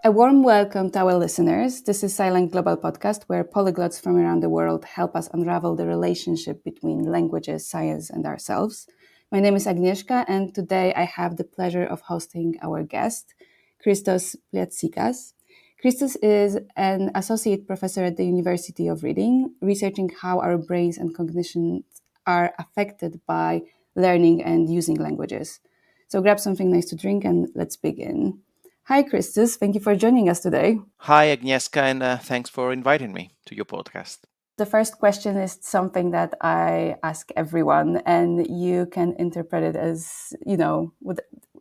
A warm welcome to our listeners. This is SciLang Global Podcast, where polyglots from around the world help us unravel the relationship between languages, science, and ourselves. My name is Agnieszka, and today I have the pleasure of hosting our guest, Christos Pliatsikas. Christos is an associate professor at the University of Reading, researching how our brains and cognition are affected by learning and using languages. So grab something nice to drink and let's begin. Hi, Christos. Thank you for joining us today. Hi, Agnieszka, and thanks for inviting me to your podcast. The first question is something that I ask everyone, and you can interpret it as, in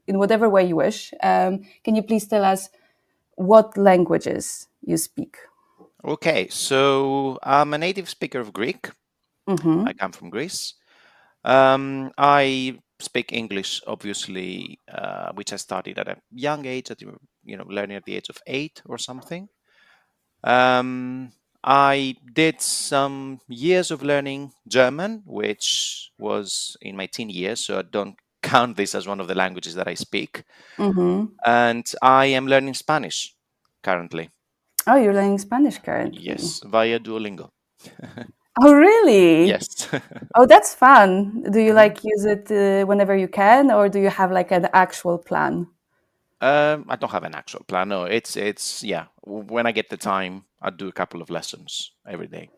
whatever way you wish. Can you please tell us what languages you speak? Okay, so I'm a native speaker of Greek. Mm-hmm. I come from Greece. I speak English, obviously, which I started at a young age, learning at the age of 8 or something. I did some years of learning German, which was in my teen years, so I don't count this as one of the languages that I speak. Mm-hmm. And I am learning Spanish currently. Oh, you're learning Spanish currently? Yes, via Duolingo. Oh, really? Yes. Oh, that's fun. Do you use it whenever you can, or do you have an actual plan? I don't have an actual plan. No, it's when I get the time, I do a couple of lessons every day.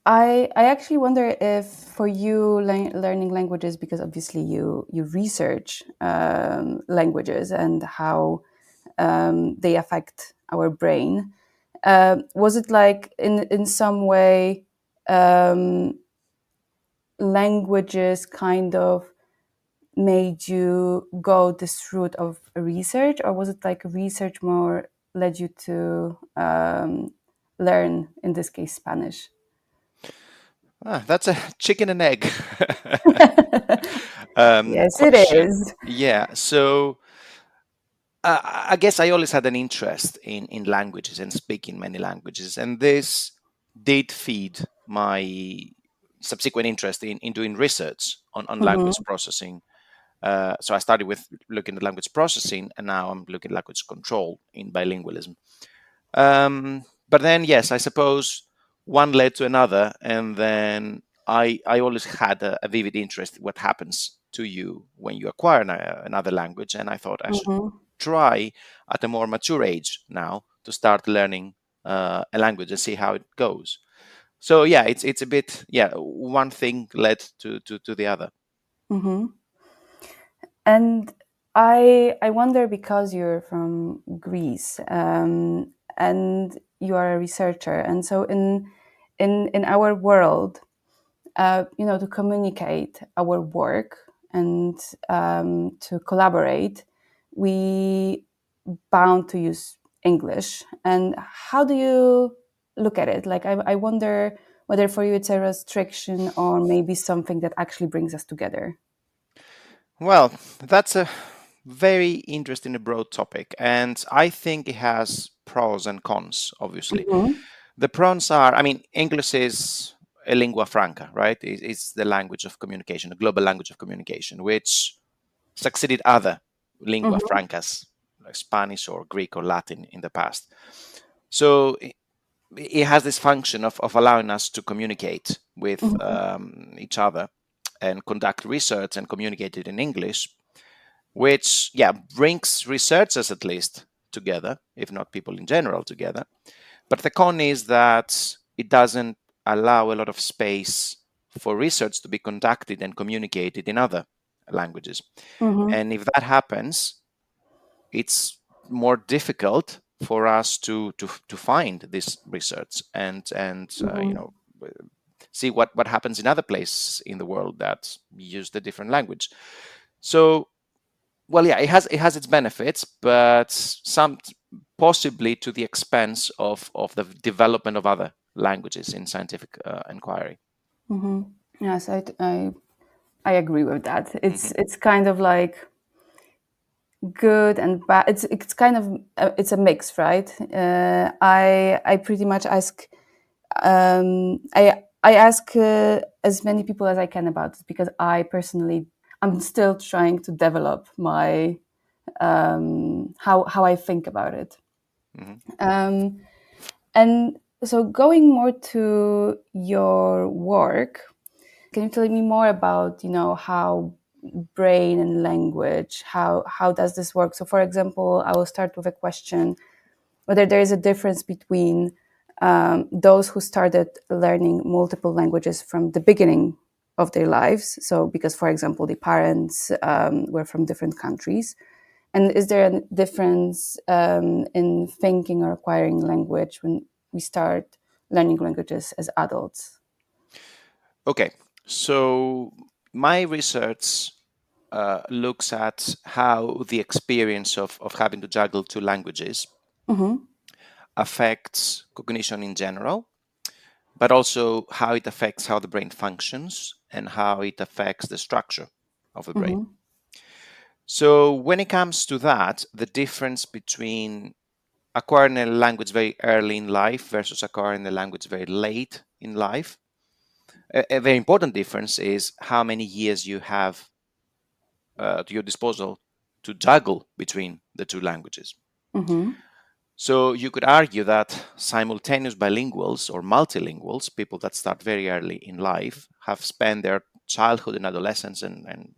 I actually wonder if for you learning languages, because obviously you research languages and how they affect our brain. Was it in some way languages kind of made you go this route of research, or was it research more led you to learn, in this case, Spanish? That's a chicken and egg. Yes, question. it is. Yeah. So I guess I always had an interest in languages and speaking many languages, and this did feed my subsequent interest in doing research on language processing. So I started with looking at language processing, and now I'm looking at language control in bilingualism. But then, yes, I suppose one led to another, and then I always had a vivid interest in what happens to you when you acquire another language, and I thought I should try at a more mature age now to start learning a language and see how it goes. So yeah, it's a bit one thing led to the other. Mm-hmm. And I wonder, because you're from Greece and you are a researcher, and so in our world, to communicate our work and to collaborate, we bound to use English. And how do you look at it? I wonder whether for you it's a restriction or maybe something that actually brings us together. Well, that's a very interesting and broad topic, and I think it has pros and cons, obviously. Mm-hmm. The pros are, English is a lingua franca, right? It's the language of communication, a global language of communication, which succeeded other lingua Mm-hmm. francas, like Spanish or Greek or Latin in the past. So it has this function of allowing us to communicate with each other and conduct research and communicate it in English, which brings researchers at least together, if not people in general together. But the con is that it doesn't allow a lot of space for research to be conducted and communicated in other languages. And if that happens, it's more difficult for us to find this research and see what happens in other places in the world that use the different language. So, well, yeah, it has its benefits, but some possibly to the expense of the development of other languages in scientific inquiry. Mm-hmm. Yes, I agree with that. It's kind of like good and bad. It's kind of it's a mix, right? I pretty much ask I ask as many people as I can about this, because I personally I'm still trying to develop my how I think about it. Um, and so going more to your work, can you tell me more about, how brain and language, how does this work? So for example, I will start with a question, whether there is a difference between those who started learning multiple languages from the beginning of their lives. So because, for example, the parents were from different countries. And is there a difference in thinking or acquiring language when we start learning languages as adults? Okay, so my research looks at how the experience of having to juggle two languages affects cognition in general, but also how it affects how the brain functions and how it affects the structure of the brain. So when it comes to that, the difference between acquiring a language very early in life versus acquiring a language very late in life, a very important difference is how many years you have to your disposal to juggle between the two languages. So you could argue that simultaneous bilinguals or multilinguals, people that start very early in life, have spent their childhood and adolescence and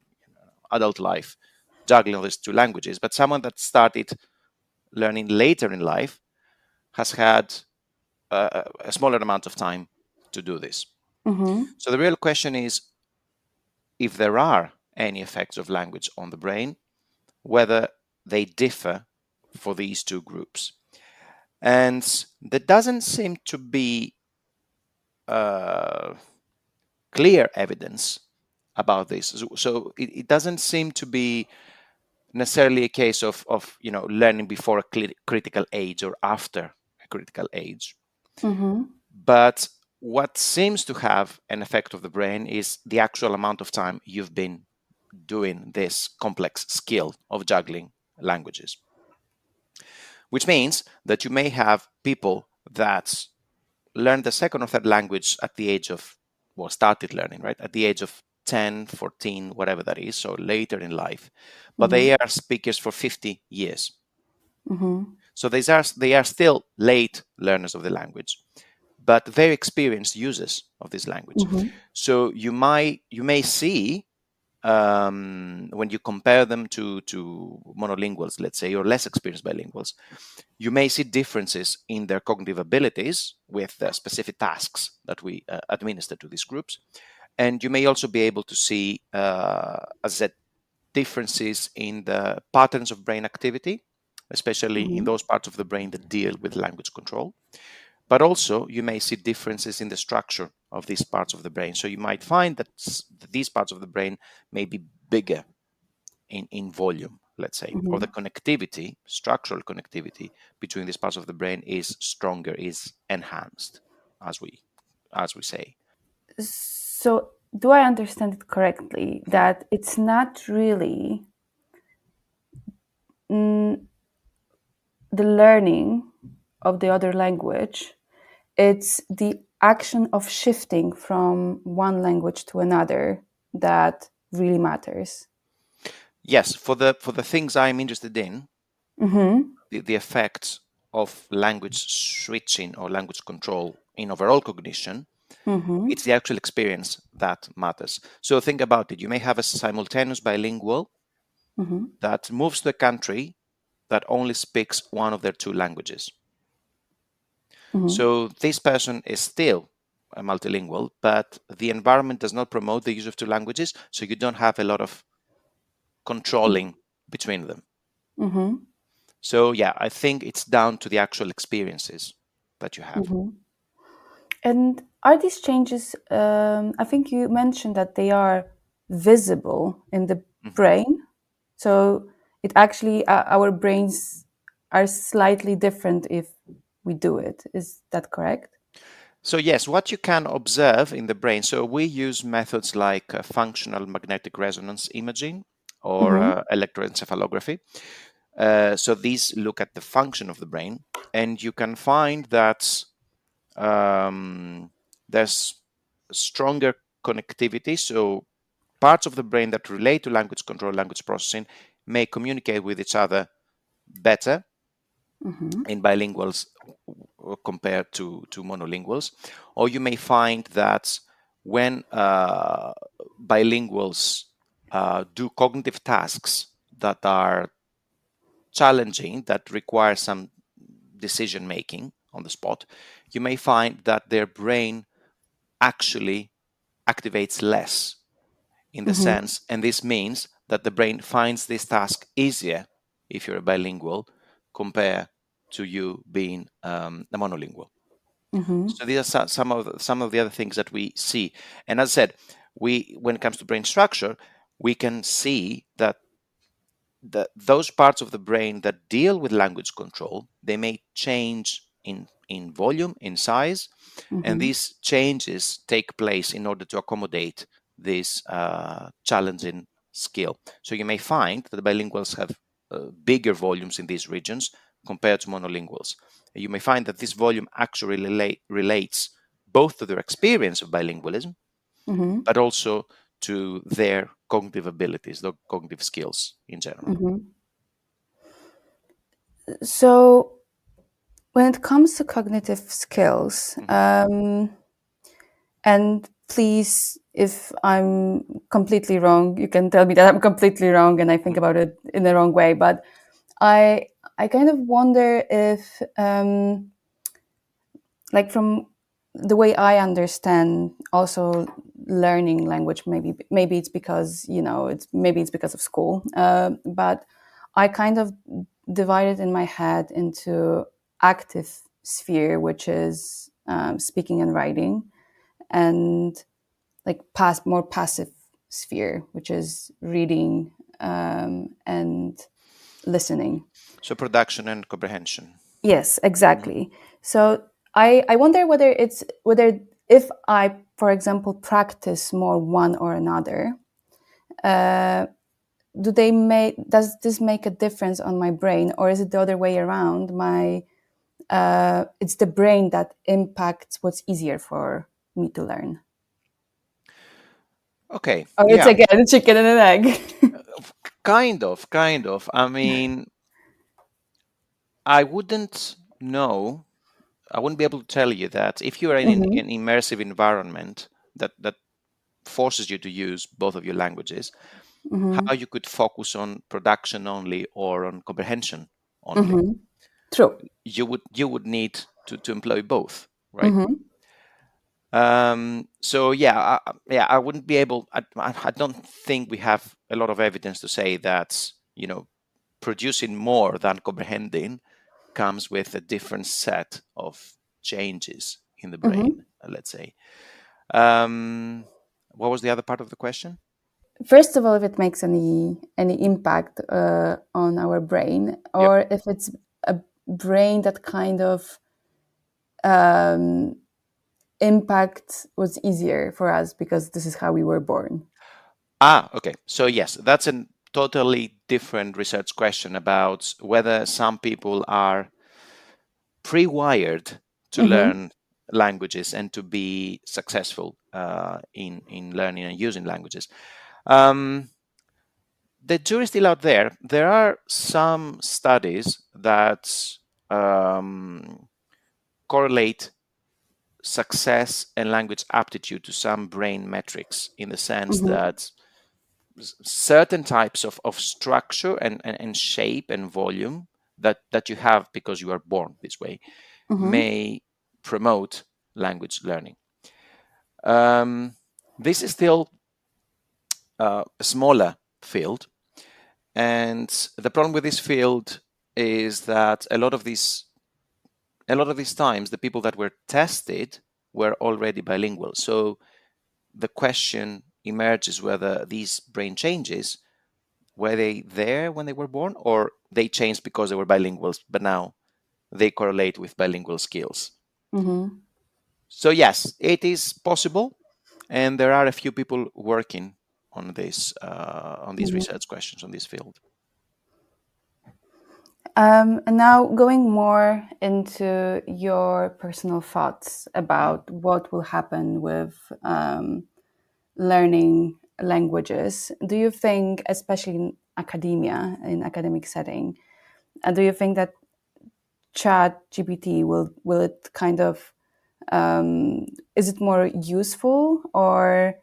adult life juggling these two languages. But someone that started learning later in life has had a smaller amount of time to do this. So the real question is if there are any effects of language on the brain, whether they differ for these two groups. And there doesn't seem to be clear evidence about this. So it doesn't seem to be necessarily a case of learning before a critical age or after a critical age. But what seems to have an effect of the brain is the actual amount of time you've been doing this complex skill of juggling languages. Which means that you may have people that learn the second or third language at the age of, well, started learning, right? At the age of 10, 14, whatever that is, so later in life, but they are speakers for 50 years. So they are still late learners of the language, but very experienced users of this language. So you may see when you compare them to monolinguals, let's say, or less experienced bilinguals, you may see differences in their cognitive abilities with the specific tasks that we administer to these groups. And you may also be able to see, as I said, differences in the patterns of brain activity, especially in those parts of the brain that deal with language control. But also, you may see differences in the structure of these parts of the brain. So you might find that these parts of the brain may be bigger in volume, let's say, or the connectivity, structural connectivity between these parts of the brain is stronger, is enhanced, as we say. So do I understand it correctly that it's not really the learning of the other language, it's the action of shifting from one language to another that really matters? Yes, for the things I'm interested in, the effects of language switching or language control in overall cognition, it's the actual experience that matters. So think about it. You may have a simultaneous bilingual that moves to a country that only speaks one of their two languages. So this person is still a multilingual, but the environment does not promote the use of two languages, so you don't have a lot of controlling between them. So yeah, I think it's down to the actual experiences that you have. And are these changes, I think you mentioned that they are visible in the brain. So it actually, our brains are slightly different if we do it. Is that correct? So yes, what you can observe in the brain, so we use methods like functional magnetic resonance imaging or electroencephalography. So these look at the function of the brain, and you can find that there's stronger connectivity. So parts of the brain that relate to language control, language processing, may communicate with each other better in bilinguals compared to monolinguals. Or you may find that when bilinguals do cognitive tasks that are challenging, that require some decision making on the spot, you may find that their brain actually activates less in the sense, and this means that the brain finds this task easier if you're a bilingual compared to you being a monolingual. So these are some of the other things that we see. And as I said, when it comes to brain structure, we can see that those parts of the brain that deal with language control, they may change in volume, in size, and these changes take place in order to accommodate this challenging skill. So you may find that the bilinguals have bigger volumes in these regions compared to monolinguals. You may find that this volume actually relates both to their experience of bilingualism, but also to their cognitive abilities, their cognitive skills in general. So when it comes to cognitive skills, and please, if I'm completely wrong, you can tell me that I'm completely wrong and I think about it in the wrong way. But I kind of wonder if, like from the way I understand, also learning language, maybe it's because it's because of school, but I kind of divided in my head into active sphere, which is speaking and writing, and like more passive sphere, which is reading and listening. So production and comprehension. Yes, exactly. So I wonder whether if I, for example, practice more one or another, does this make a difference on my brain, or is it the other way around? It's the brain that impacts what's easier for me to learn. Okay. Or it's again a chicken and an egg. Kind of. I mean, I wouldn't know. I wouldn't be able to tell you that if you are in an immersive environment that forces you to use both of your languages, how you could focus on production only or on comprehension only. True. You would need to employ both, right? So I wouldn't be able. I don't think we have a lot of evidence to say that producing more than comprehending comes with a different set of changes in the brain. Let's say. What was the other part of the question? First of all, if it makes any impact on our brain, or if it's a brain that kind of impacts what's easier for us because this is how we were born. Okay. So yes, that's a totally different research question about whether some people are pre-wired to learn languages and to be successful in learning and using languages. The jury's still out there. There are some studies that correlate success and language aptitude to some brain metrics, in the sense that certain types of structure and shape and volume that you have because you are born this way may promote language learning. This is still a smaller field, and the problem with this field is that a lot of these times the people that were tested were already bilingual. So the question emerges whether these brain changes, were they there when they were born, or they changed because they were bilinguals, but now they correlate with bilingual skills. So yes, it is possible, and there are a few people working on this, on these research questions on this field. And now going more into your personal thoughts about what will happen with learning languages. Do you think, especially in academia, in academic setting, do you think that Chat GPT, will it kind of is it more useful, or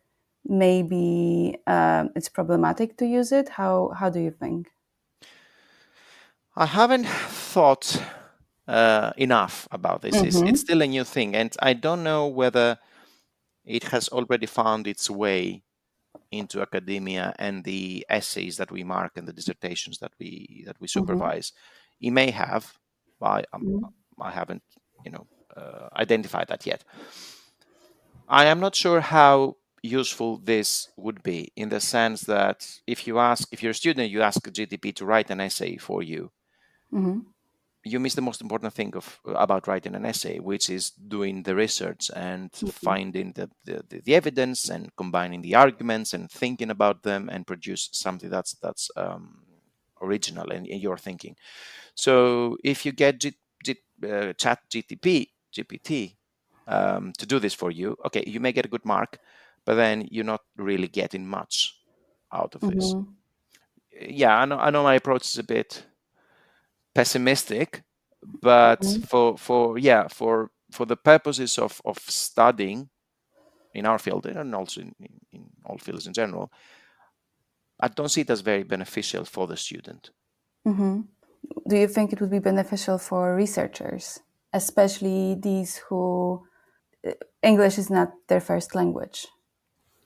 maybe it's problematic to use it? How do you think? I haven't thought enough about this. It's still a new thing, and I don't know whether it has already found its way into academia and the essays that we mark and the dissertations that we supervise. It may have, but I haven't, identified that yet. I am not sure how useful this would be, in the sense that if you're a student, you ask GTP to write an essay for you. You miss the most important thing about writing an essay, which is doing the research and finding the evidence and combining the arguments and thinking about them and produce something that's original in your thinking. So if you get Chat GPT to do this for you, okay, you may get a good mark, but then you're not really getting much out of this. Yeah, I know my approach is a bit pessimistic, but for the purposes of studying in our field and also in all fields in general, I don't see it as very beneficial for the student. Do you think it would be beneficial for researchers, especially these who English is not their first language?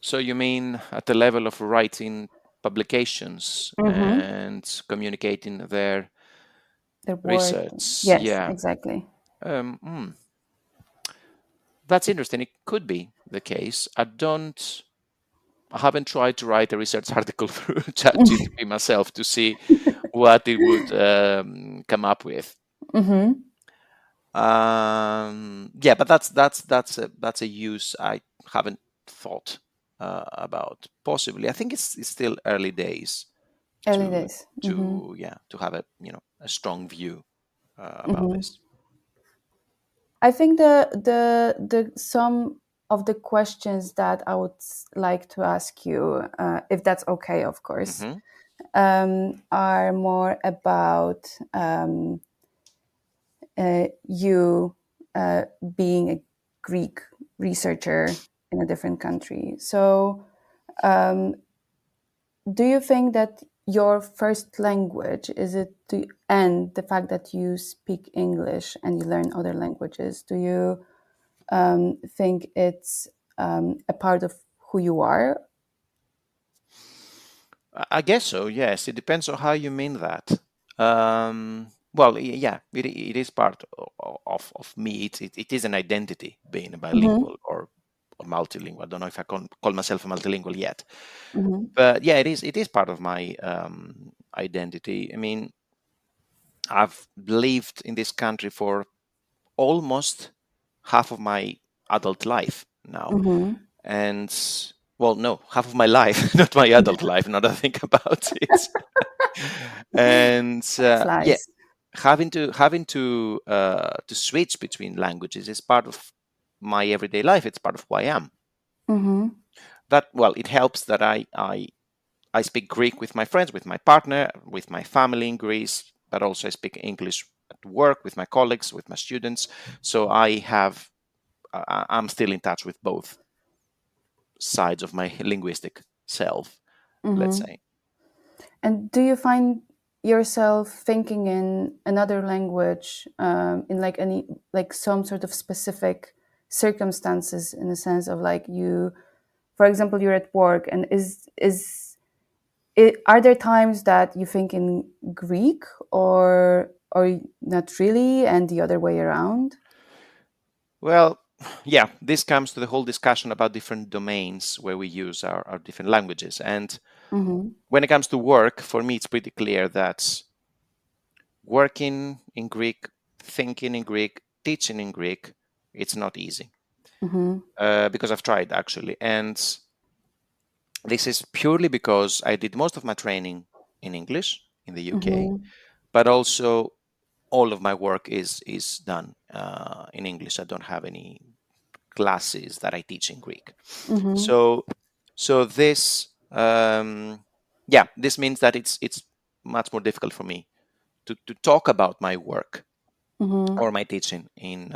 So you mean at the level of writing publications and communicating their Work. research? Yes, Yeah, exactly. That's interesting. It could be the case. I haven't tried to write a research article through ChatGPT myself to see what it would come up with. Yeah, but that's a use I haven't thought about. Possibly, I think it's still early days. To have a strong view about this. I think the some of the questions that I would like to ask you, if that's okay, of course, are more about you being a Greek researcher in a different country. So, do you think that your first language and the fact that you speak English and you learn other languages, do you think it's a part of who you are? I guess so. Yes, it depends on how you mean that. Well, yeah, it is part of me. It is an identity, being a bilingual or multilingual. I don't know if I can call myself a multilingual yet, but yeah, it is part of my identity. I mean, I've lived in this country for almost half of my adult life now, and well, no, half of my life, not my adult life. Now that I think about it, and yeah, having to switch between languages is part of my everyday life. It's part of who I am. It helps that I speak Greek with my friends, with my partner, with my family in Greece, but also I speak English at work with my colleagues, with my students. So I'm still in touch with both sides of my linguistic self, let's say. And do you find yourself thinking in another language in some sort of specific circumstances, in the sense of for example, you're at work, and are there times that you think in Greek or not really, and the other way around? Well, yeah, this comes to the whole discussion about different domains where we use our different languages. And when it comes to work, for me, it's pretty clear that working in Greek, thinking in Greek, teaching in Greek, it's not easy. Because I've tried, actually. And this is purely because I did most of my training in English in the UK, but also all of my work is done in English. I don't have any classes that I teach in Greek. So this this means that it's much more difficult for me to talk about my work or my teaching in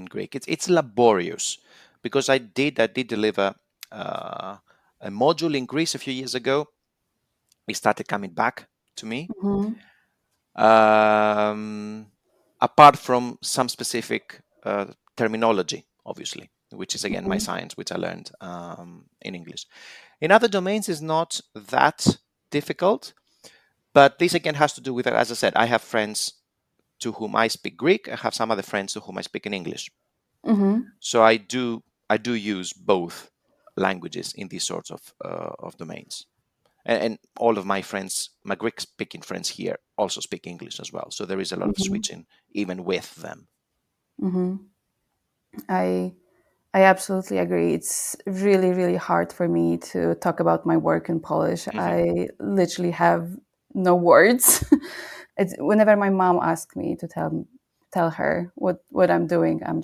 Greek. It's laborious because I did deliver a module in Greece a few years ago. It started coming back to me. Apart from some specific terminology, obviously, which is again my science, which I learned in English. In other domains, is not that difficult, but this again has to do with, as I said, I have friends to whom I speak Greek. I have some other friends to whom I speak in English. So I do use both languages in these sorts of domains. And all of my friends, my Greek-speaking friends here, also speak English as well. So there is a lot of switching even with them. I absolutely agree. It's really, really hard for me to talk about my work in Polish. I literally have no words. It's whenever my mom asks me to tell her what I'm doing, I'm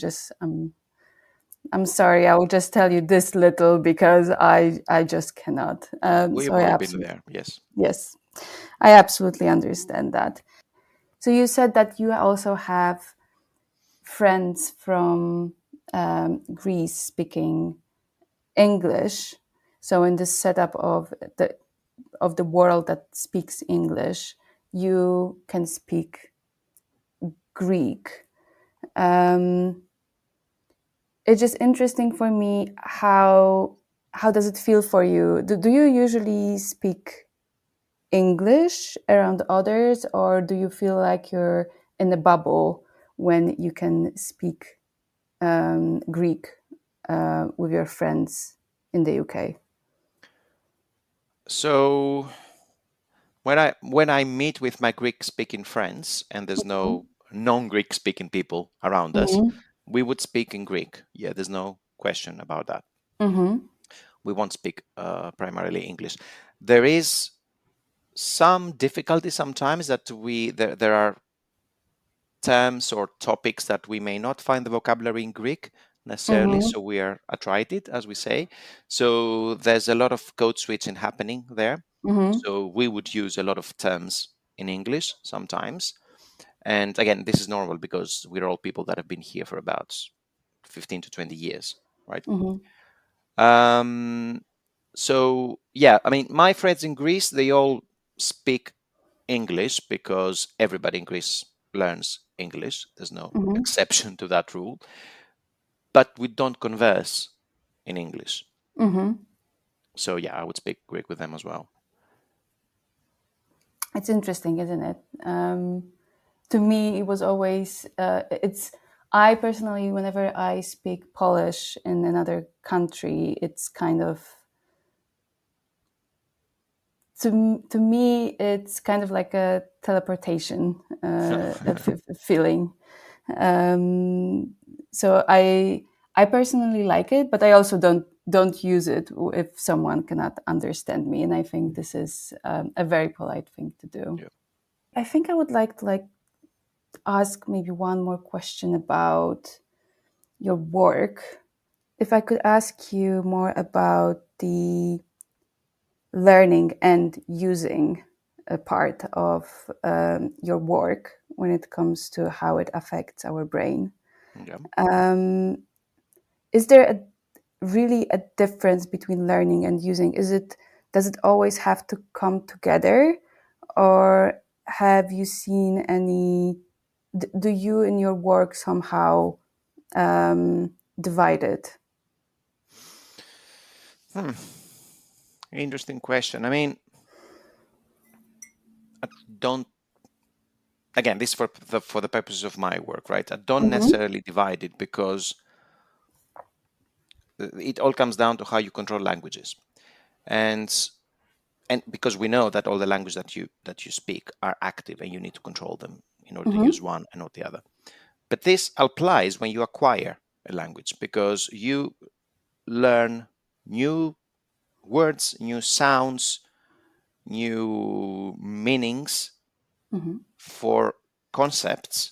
sorry. I will just tell you this little because I just cannot. We've So I all been absolutely there, yes. yes, I absolutely understand that. So you said that you also have friends from Greece speaking English. So in this setup of the world that speaks English, you can speak Greek. It's just interesting for me how does it feel for you? Do you usually speak English around others, or do you feel like you're in a bubble when you can speak Greek with your friends in the UK? So when I meet with my Greek-speaking friends and there's no non-Greek speaking people around us, we would speak in Greek. Yeah, there's no question about that. We won't speak primarily English. There is some difficulty sometimes that there are terms or topics that we may not find the vocabulary in Greek necessarily, so we are attrited, as we say. So there's a lot of code switching happening there. So we would use a lot of terms in English sometimes. And again, this is normal because we're all people that have been here for about 15 to 20 years, right? So yeah, I mean, my friends in Greece, they all speak English because everybody in Greece learns English. There's no exception to that rule. But we don't converse in English. So yeah, I would speak Greek with them as well. It's interesting, isn't it? To me, it was always I personally, whenever I speak Polish in another country, it's kind of to me, it's kind of like a teleportation feeling. So I personally like it, but I also don't use it if someone cannot understand me, and I think this is a very polite thing to do. Yeah. I think I would like to ask maybe one more question about your work. If I could ask you more about the learning and using a part of your work when it comes to how it affects our brain. Yeah. Is there really a difference between learning and using? Does it always have to come together, or have you seen any? Do you in your work somehow divide it? Interesting question. I mean, I don't. Again, this is for the purposes of my work, right? I don't necessarily divide it because it all comes down to how you control languages, and because we know that all the languages that you speak are active, and you need to control them in order to use one and not the other. But this applies when you acquire a language, because you learn new words, new sounds, new meanings for concepts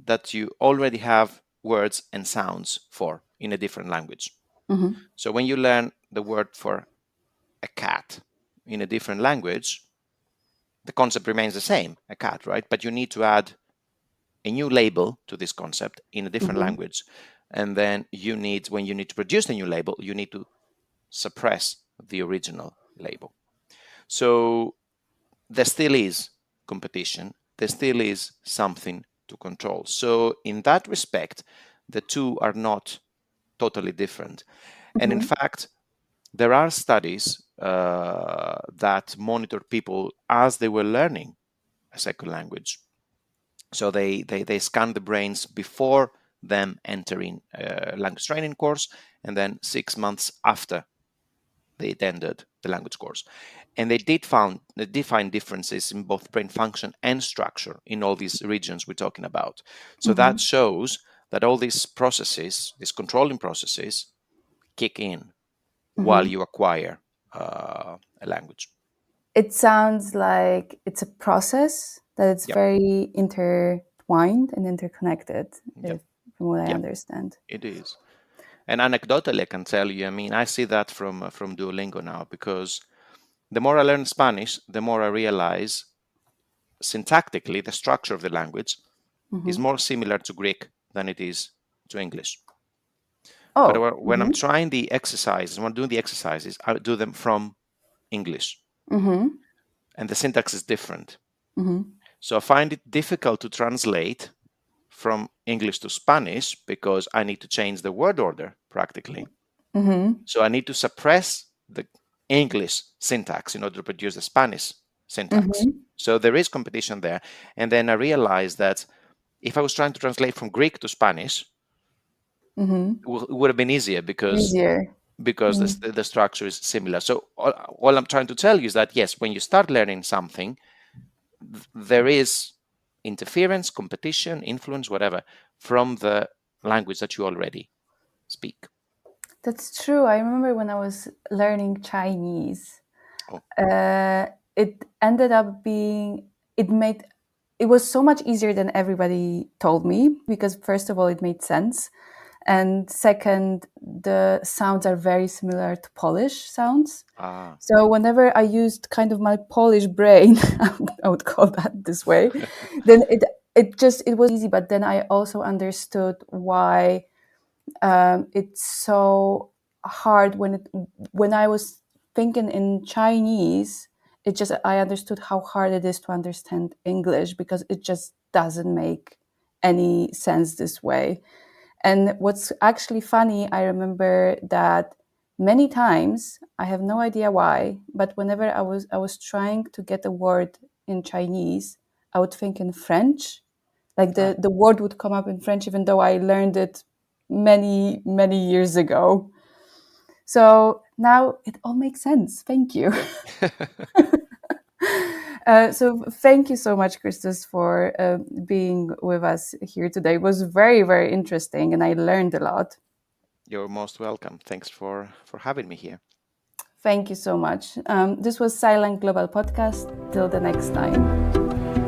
that you already have words and sounds for in a different language. So when you learn the word for a cat in a different language, the concept remains the same, a cat, right? But you need to add a new label to this concept in a different Mhm. language. And then when you need to produce the new label, you need to suppress the original label. So there still is competition. There still is something to control. So in that respect, the two are not totally different. And in fact, there are studies that monitor people as they were learning a second language. So they scan the brains before them entering a language training course, and then 6 months after they ended the language course. And they did find differences in both brain function and structure in all these regions we're talking about. So that shows that all these processes, these controlling processes, kick in while you acquire a language. It sounds like it's a process that it's Yep. very intertwined and interconnected, Yep. from what I Yep. understand. It is. And anecdotally, I can tell you, I mean, I see that from Duolingo now, because the more I learn Spanish, the more I realize syntactically the structure of the language is more similar to Greek than it is to English. Oh, But when I'm trying the exercises, when I'm doing the exercises, I do them from English. And the syntax is different. So I find it difficult to translate from English to Spanish because I need to change the word order practically. So I need to suppress the English syntax in order to produce the Spanish syntax. So there is competition there. And then I realized that if I was trying to translate from Greek to Spanish, it would have been easier because the structure is similar. So all I'm trying to tell you is that, yes, when you start learning something, there is interference, competition, influence, whatever, from the language that you already speak. That's true. I remember when I was learning Chinese, Oh. It ended up being, it was so much easier than everybody told me, because first of all, it made sense. And second, the sounds are very similar to Polish sounds. So whenever I used kind of my Polish brain, I would call that this way, then it was easy. But then I also understood why it's so hard when I was thinking in Chinese. I understood how hard it is to understand English, because it just doesn't make any sense this way. And what's actually funny, I remember that many times, I have no idea why, but whenever I was trying to get a word in Chinese, I would think in French. Like the word would come up in French, even though I learned it many, many years ago. So now it all makes sense. Thank you. So thank you so much, Christos, for being with us here today. It was very, very interesting, and I learned a lot. You're most welcome. Thanks for having me here. Thank you so much. This was SciLang Global Podcast. Till the next time.